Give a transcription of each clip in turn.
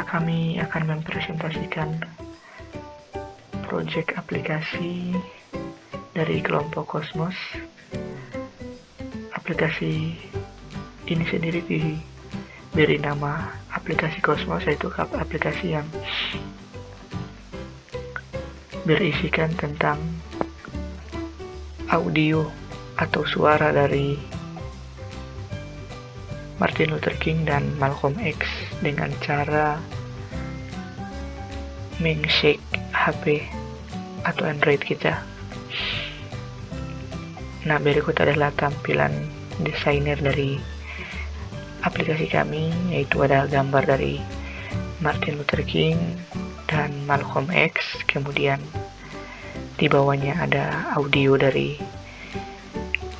kami akan mempresentasikan proyek aplikasi dari kelompok Cosmos. Aplikasi ini sendiri diberi nama aplikasi Cosmos, yaitu aplikasi yang berisikan tentang audio atau suara dari Martin Luther King dan Malcolm X dengan cara meng-shake HP atau Android kita. Nah, berikut adalah tampilan desainer dari aplikasi kami, yaitu ada gambar dari Martin Luther King dan Malcolm X, kemudian di bawahnya ada audio dari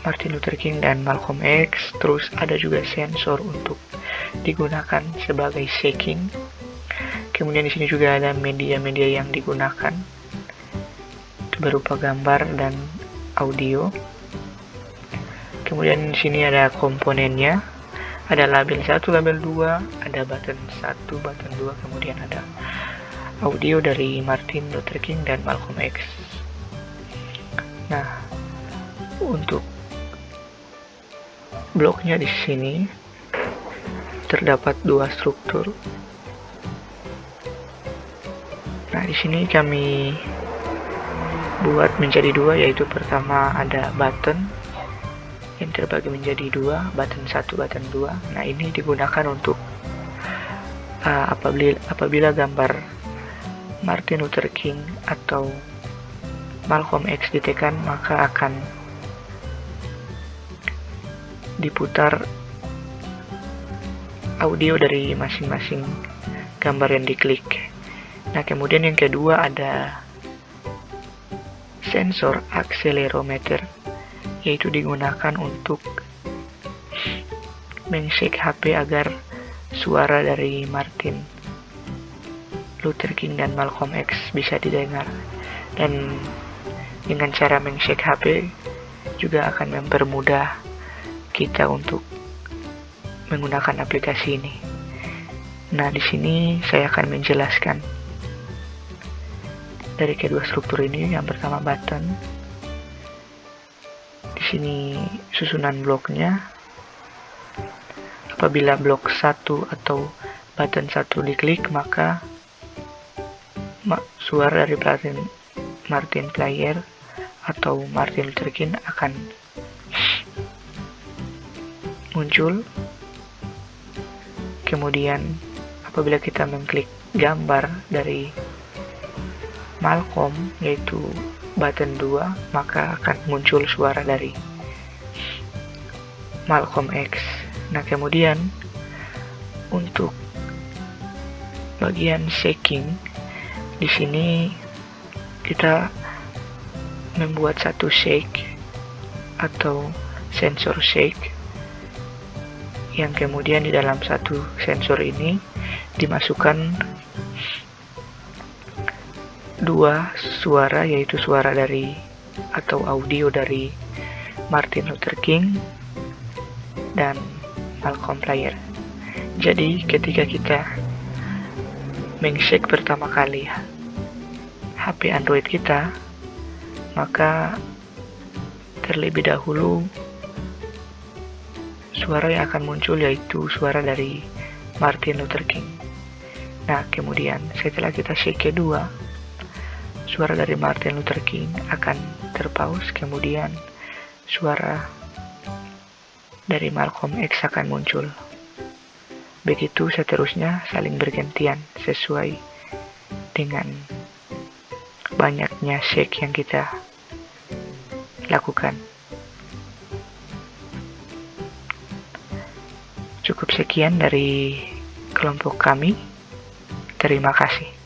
Martin Luther King dan Malcolm X, terus ada juga sensor untuk digunakan sebagai shaking. Kemudian di sini juga ada media-media yang digunakan berupa gambar dan audio. Kemudian di sini ada komponennya, ada label 1, label 2, ada button 1, button 2, kemudian ada audio dari Martin Luther King dan Malcolm X. Nah, untuk bloknya di sini terdapat 2 struktur. Nah, di sini kami buat menjadi 2, yaitu pertama ada button yang terbagi menjadi 2, button 1, button 2. Nah, ini digunakan untuk apabila gambar Martin Luther King atau Malcolm X ditekan, maka akan diputar audio dari masing-masing gambar yang diklik. Nah, kemudian yang kedua ada sensor accelerometer, yaitu digunakan untuk meng-shake HP agar suara dari Martin Luther King dan Malcolm X bisa didengar. Dan dengan cara meng-shake HP juga akan mempermudah kita untuk menggunakan aplikasi ini. Nah, di sini saya akan menjelaskan dari kedua struktur ini. Yang pertama button. Di sini susunan bloknya. Apabila blok 1 atau button 1 diklik, maka suara dari Martin Player atau Martin Luther King akan muncul. Kemudian apabila kita mengklik gambar dari Malcolm, yaitu button 2, maka akan muncul suara dari Malcolm X. Nah, kemudian untuk bagian shaking, di sini kita membuat satu shake atau sensor shake, yang kemudian di dalam satu sensor ini dimasukkan 2 suara, yaitu suara dari atau audio dari Martin Luther King dan Malcolm Player. Jadi ketika kita meng-shake pertama kali HP Android kita, maka terlebih dahulu suara yang akan muncul yaitu suara dari Martin Luther King. Nah, kemudian setelah kita shake kedua, suara dari Martin Luther King akan terpause, kemudian suara dari Malcolm X akan muncul. Begitu seterusnya, saling bergantian sesuai dengan banyaknya shake yang kita lakukan. Cukup sekian dari kelompok kami. Terima kasih.